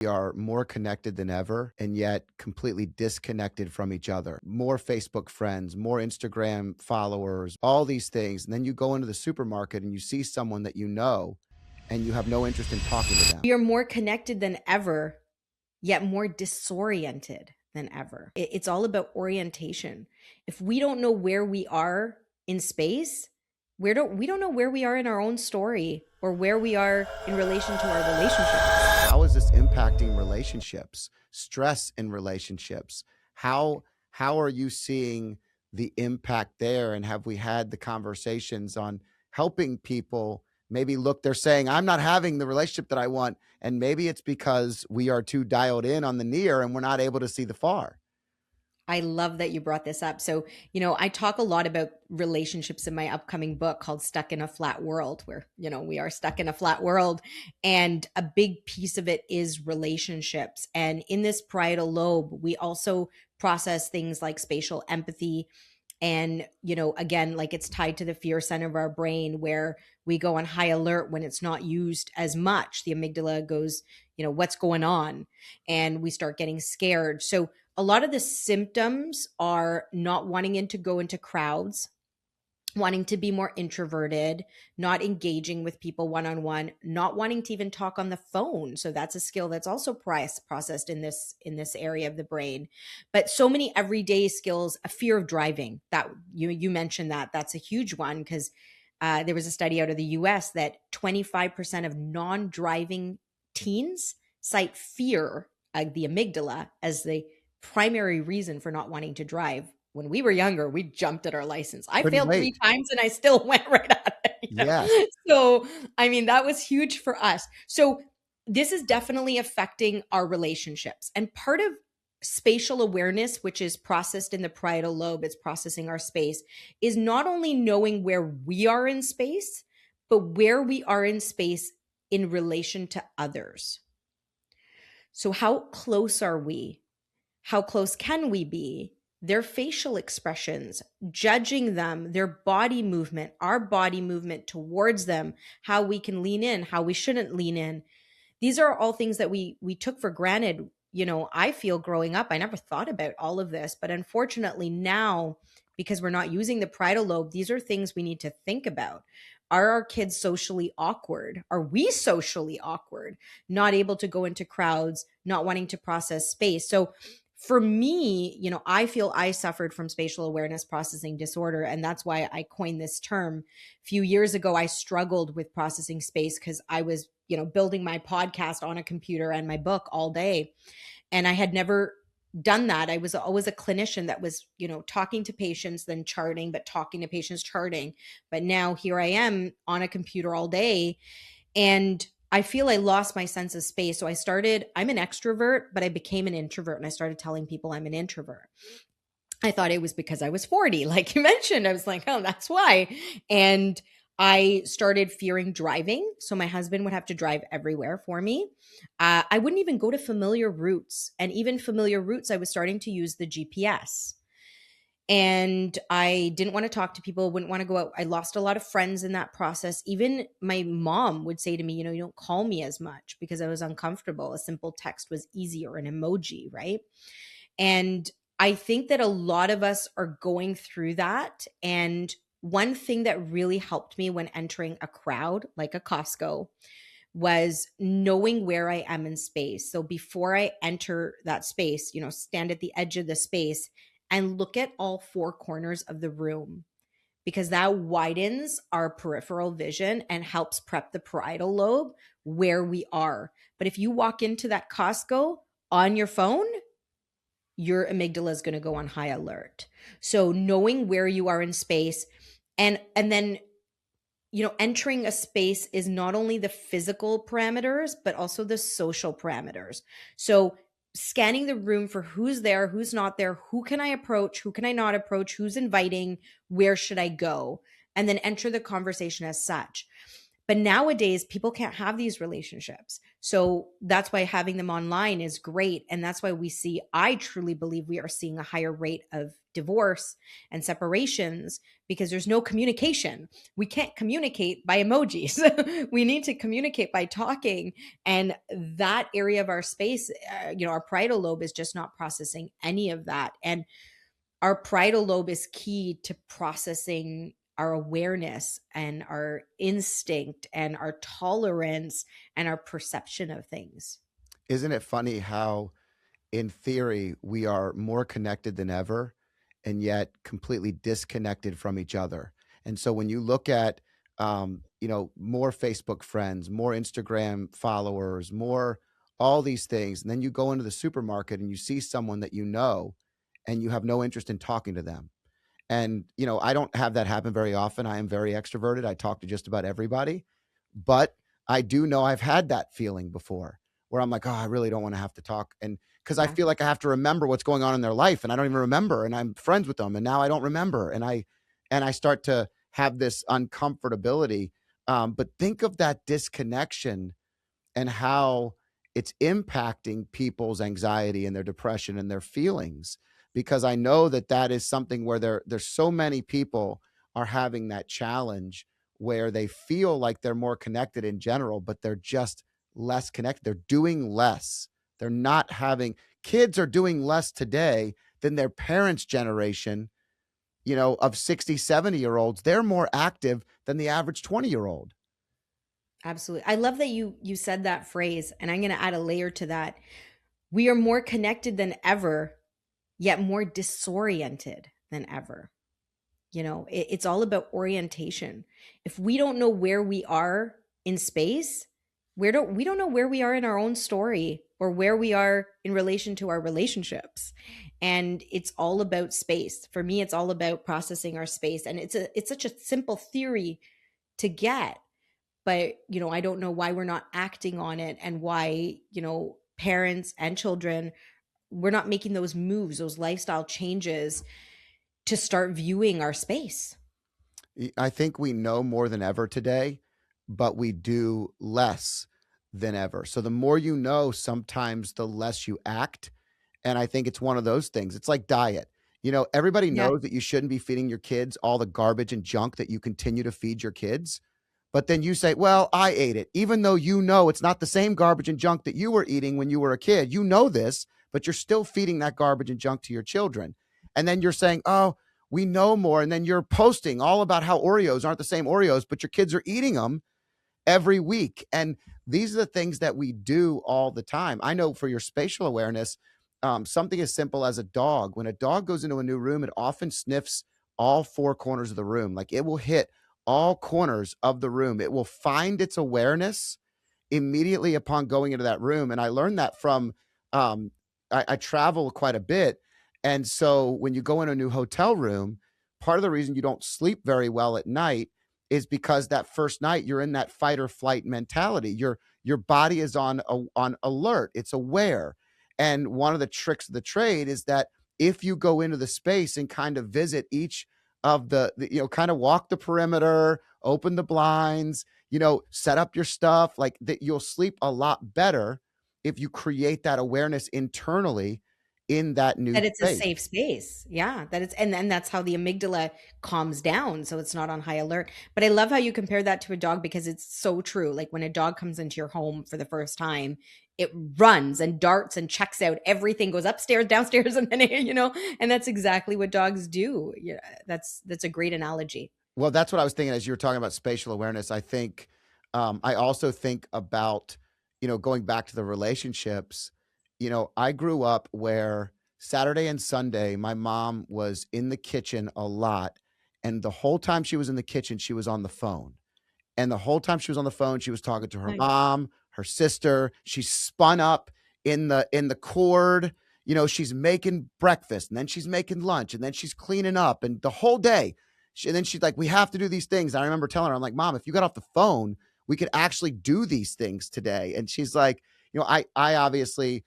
We are more connected than ever and yet completely disconnected from each other. More Facebook friends, more Instagram followers, all these things. And then you go into the supermarket and you see someone that you know and you have no interest in talking to them. We are more connected than ever, yet more disoriented than ever. It's all about orientation. If we don't know where we are in space, we don't know where we are in our own story or where we are in relation to our relationships. How is this impacting relationships, stress in relationships? How are you seeing the impact there? And have we had the conversations on helping people maybe look, they're saying, I'm not having the relationship that I want. And maybe it's because we are too dialed in on the near and we're not able to see the far. I love that you brought this up. So, I talk a lot about relationships in my upcoming book called Stuck in a Flat World, where, we are stuck in a flat world. And a big piece of it is relationships. And in this parietal lobe, we also process things like spatial empathy. And, again, like it's tied to the fear center of our brain where we go on high alert when it's not used as much. The amygdala goes, what's going on? And we start getting scared. So a lot of the symptoms are not wanting to go into crowds, wanting to be more introverted, not engaging with people one-on-one, not wanting to even talk on the phone. So that's a skill that's also processed in this area of the brain. But so many everyday skills, a fear of driving, that you mentioned that's a huge one, because there was a study out of the US that 25% of non-driving teens cite fear, the amygdala, as the primary reason for not wanting to drive. When we were younger, we jumped at our license. I Couldn't failed 3 wait. times and I still went right at Yes. it. So, that was huge for us. So this is definitely affecting our relationships. And part of spatial awareness, which is processed in the parietal lobe, it's processing our space, is not only knowing where we are in space, but where we are in space in relation to others. So how close are we? How close can we be? Their facial expressions, judging them, their body movement, our body movement towards them, how we can lean in, how we shouldn't lean in. These are all things that we took for granted. I feel growing up, I never thought about all of this, but unfortunately now, because we're not using the parietal lobe, these are things we need to think about. Are our kids socially awkward? Are we socially awkward? Not able to go into crowds, not wanting to process space. So for me, I feel I suffered from spatial awareness processing disorder. And that's why I coined this term. A few years ago, I struggled with processing space because I was, building my podcast on a computer and my book all day. And I had never done that. I was always a clinician that was, talking to patients, then charting, but talking to patients, charting. But now here I am on a computer all day. And I feel I lost my sense of space. So I'm an extrovert, but I became an introvert, and I started telling people I'm an introvert. I thought it was because I was 40, like you mentioned. I was like, oh, that's why. And I started fearing driving. So my husband would have to drive everywhere for me. I wouldn't even go to familiar routes. And even familiar routes, I was starting to use the GPS. And I didn't want to talk to people, wouldn't want to go out. I lost a lot of friends in that process. Even my mom would say to me, you don't call me as much, because I was uncomfortable. A simple text was easier, an emoji, right? And I think that a lot of us are going through that. And one thing that really helped me when entering a crowd, like a Costco, was knowing where I am in space. So before I enter that space, stand at the edge of the space and look at all four corners of the room, because that widens our peripheral vision and helps prep the parietal lobe where we are. But if you walk into that Costco on your phone, your amygdala is going to go on high alert. So knowing where you are in space, and then entering a space is not only the physical parameters, but also the social parameters. So scanning the room for who's there, who's not there, who can I approach, who can I not approach, who's inviting, where should I go, and then enter the conversation as such. But nowadays, people can't have these relationships. So that's why having them online is great. And that's why I truly believe we are seeing a higher rate of divorce and separations because there's no communication. We can't communicate by emojis. We need to communicate by talking. And that area of our space, our parietal lobe is just not processing any of that. And our parietal lobe is key to processing our awareness and our instinct and our tolerance and our perception of things. Isn't it funny how, in theory, we are more connected than ever and yet completely disconnected from each other? And so when you look at, more Facebook friends, more Instagram followers, more all these things, and then you go into the supermarket and you see someone that you know and you have no interest in talking to them. And, I don't have that happen very often. I am very extroverted. I talk to just about everybody. But I do know I've had that feeling before where I'm like, oh, I really don't want to have to talk. And because I Yeah, feel like I have to remember what's going on in their life and I don't even remember. And I'm friends with them. And now I don't remember. And I start to have this uncomfortability. But think of that disconnection and how it's impacting people's anxiety and their depression and their feelings, because I know that that is something where there's so many people are having that challenge where they feel like they're more connected in general, but they're just less connected. They're doing less. They're not having Kids are doing less today than their parents' generation, of 60, 70-year olds. They're more active than the average 20-year-old. absolutely. I love that you said that phrase, and I'm going to add a layer to that. We are more connected than ever, yet more disoriented than ever. It's all about orientation. If we don't know where we are in space, we don't know where we are in our own story or where we are in relation to our relationships. And it's all about space. For me, it's all about processing our space. And it's such a simple theory to get, but I don't know why we're not acting on it, and why parents and children, we're not making those moves, those lifestyle changes to start viewing our space. I think we know more than ever today, but we do less than ever. So the more you know, sometimes the less you act. And I think it's one of those things. It's like diet. Everybody Yeah. knows that you shouldn't be feeding your kids all the garbage and junk that you continue to feed your kids. But then you say, well, I ate it, even though it's not the same garbage and junk that you were eating when you were a kid. You know this, but you're still feeding that garbage and junk to your children. And then you're saying, oh, we know more. And then you're posting all about how Oreos aren't the same Oreos, but your kids are eating them every week. And these are the things that we do all the time. I know for your spatial awareness, something as simple as a dog. When a dog goes into a new room, it often sniffs all four corners of the room. Like it will hit all corners of the room. It will find its awareness immediately upon going into that room. And I learned that from, I travel quite a bit. And so when you go in a new hotel room, part of the reason you don't sleep very well at night is because that first night you're in that fight or flight mentality. Your body is on alert. It's aware. And one of the tricks of the trade is that if you go into the space and kind of visit each of kind of walk the perimeter, open the blinds, set up your stuff, like that, you'll sleep a lot better if you create that awareness internally in that new That it's a space. safe space. Yeah, that it's and then that's how the amygdala calms down, so it's not on high alert. But I love how you compare that to a dog because it's so true. Like when a dog comes into your home for the first time, it runs and darts and checks out everything, goes upstairs, downstairs, and then and that's exactly what dogs do. Yeah, that's a great analogy. Well, that's what I was thinking as you were talking about spatial awareness. I think, I also think about, going back to the relationships. I grew up where Saturday and Sunday, my mom was in the kitchen a lot. And the whole time she was in the kitchen, she was on the phone. And the whole time she was on the phone, she was talking to her Nice. mom, her sister. She's spun up in the cord. She's making breakfast and then she's making lunch and then she's cleaning up and the whole day. And then she's like, we have to do these things. And I remember telling her, I'm like, Mom, if you got off the phone, we could actually do these things today. And she's like, I obviously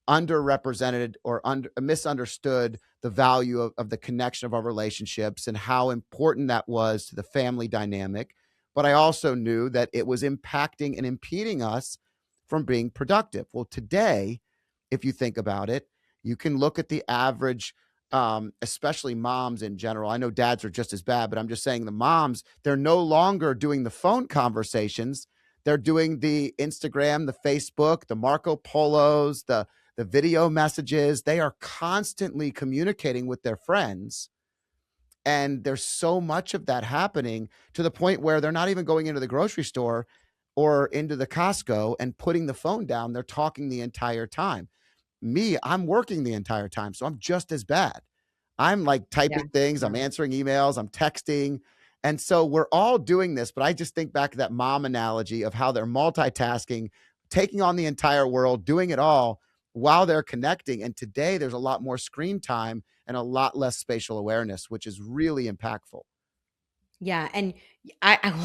underrepresented or misunderstood the value of the connection of our relationships and how important that was to the family dynamic. but I also knew that it was impacting and impeding us from being productive. Well, today, if you think about it, you can look at the average, especially moms in general. I know dads are just as bad, but I'm just saying the moms, they're no longer doing the phone conversations. They're doing the Instagram, the Facebook, the Marco Polos, the video messages. They are constantly communicating with their friends. And there's so much of that happening to the point where they're not even going into the grocery store or into the Costco and putting the phone down. They're talking the entire time. Me, I'm working the entire time, so I'm just as bad. I'm like Yeah. typing things, I'm answering emails, I'm texting. And so we're all doing this, but I just think back to that mom analogy of how they're multitasking, taking on the entire world, doing it all while they're connecting. And today there's a lot more screen time and a lot less spatial awareness, which is really impactful. Yeah, and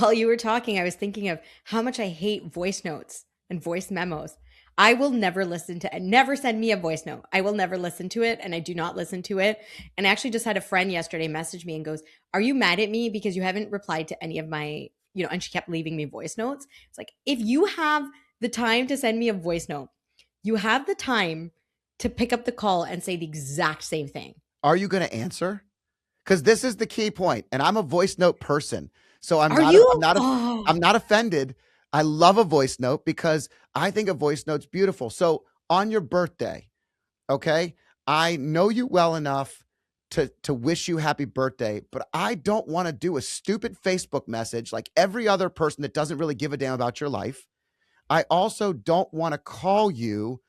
while you were talking, I was thinking of how much I hate voice notes and voice memos. I will never listen to never send me a voice note. I will never listen to it, and I do not listen to it. And I actually just had a friend yesterday message me and goes, "Are you mad at me because you haven't replied to any of my, and she kept leaving me voice notes. It's like, if you have the time to send me a voice note, you have the time to pick up the call and say the exact same thing. Are you going to answer? Because this is the key point, and I'm a voice note person, so Are I'm you? not Oh, I'm not offended. I love a voice note because I think a voice note's beautiful. So on your birthday, okay, I know you well enough to wish you happy birthday, but I don't want to do a stupid Facebook message like every other person that doesn't really give a damn about your life. I also don't want to call you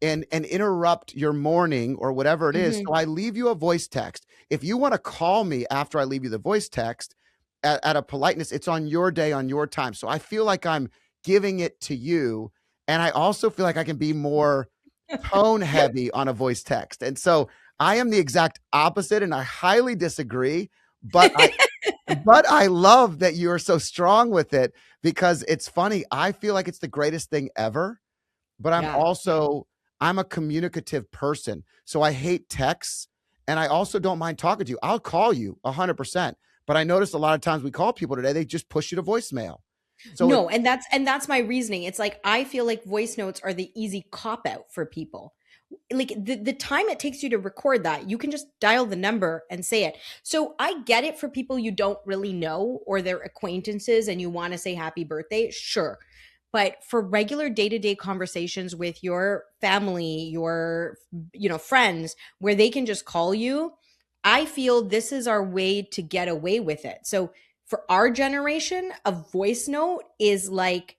and interrupt your morning or whatever it is. So mhm. I leave you a voice text. If you want to call me after I leave you the voice text at a politeness, it's on your day, on your time. So I feel like I'm giving it to you. And I also feel like I can be more tone heavy on a voice text. And so I am the exact opposite and I highly disagree, but I love that you're so strong with it because it's funny. I feel like it's the greatest thing ever, but Yeah. I'm a communicative person. So I hate texts and I also don't mind talking to you. I'll call you 100%. But I noticed a lot of times we call people today, they just push you to voicemail. So it No, and that's my reasoning. It's like I feel like voice notes are the easy cop out for people. Like the time it takes you to record that, you can just dial the number and say it. So I get it for people you don't really know or their acquaintances and you want to say happy birthday, sure. But for regular day-to-day conversations with your family, your friends where they can just call you, I feel this is our way to get away with it. So for our generation, a voice note is like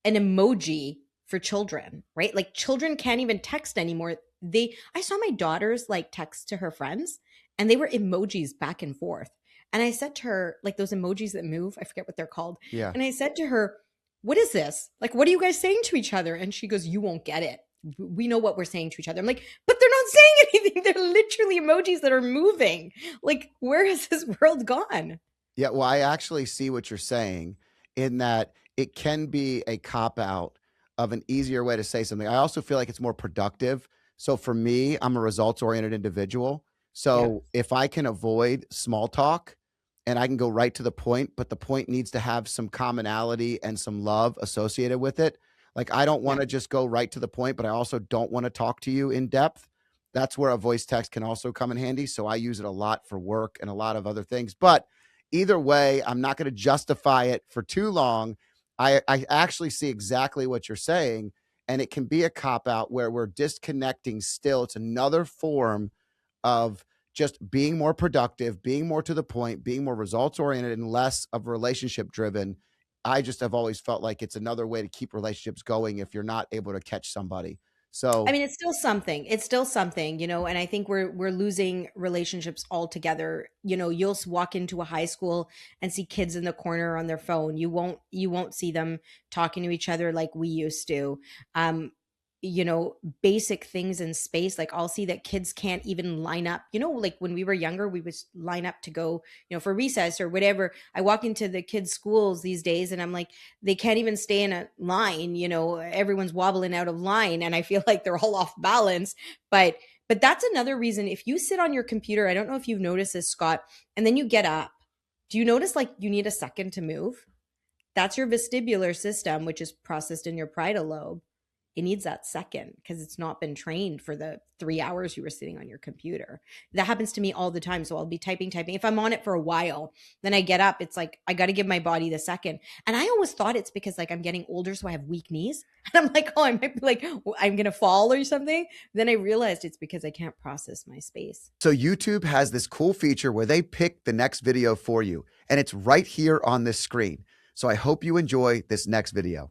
an emoji for children, right? Like children can't even text anymore. I saw my daughters like text to her friends and they were emojis back and forth. And I said to her, like those emojis that move, I forget what they're called. yeah. And I said to her, "What is this? Like, what are you guys saying to each other?" And she goes, "You won't get it. We know what we're saying to each other." I'm like, "But they're not saying anything. They're literally emojis that are moving. Like, where has this world gone?" Yeah, well, I actually see what you're saying in that it can be a cop out of an easier way to say something. I also feel like it's more productive. So for me, I'm a results oriented individual. Yeah. So if I can avoid small talk and I can go right to the point, but the point needs to have some commonality and some love associated with it. Like I don't Yeah. want to just go right to the point, but I also don't want to talk to you in depth. That's where a voice text can also come in handy. So I use it a lot for work and a lot of other things. But either way, I'm not going to justify it for too long. I actually see exactly what you're saying. And it can be a cop out where we're disconnecting still. It's another form of just being more productive, being more to the point, being more results oriented and less of relationship driven. I just have always felt like it's another way to keep relationships going if you're not able to catch somebody. I So mean, it's still something. It's still something, and I think we're losing relationships altogether. You'll walk into a high school and see kids in the corner on their phone. You won't see them talking to each other like we used to. Um, basic things in space. Like I'll see that kids can't even line up. Like when we were younger, we would line up to go, for recess or whatever. I walk into the kids' schools these days and I'm like, they can't even stay in a line. Everyone's wobbling out of line and I feel like they're all off balance. But that's another reason. If you sit on your computer, I don't know if you've noticed this, Scott, and then you get up, do you notice like you need a second to move? That's your vestibular system, which is processed in your parietal lobe. It needs that second because it's not been trained for the 3 hours you were sitting on your computer. That happens to me all the time. So I'll be typing. If I'm on it for a while, then I get up. It's like I got to give my body the second. And I always thought it's because like I'm getting older, so I have weak knees. And I'm like, oh, I might be like, I'm going to fall or something. Then I realized it's because I can't process my space. So YouTube has this cool feature where they pick the next video for you, and it's right here on this screen. So I hope you enjoy this next video.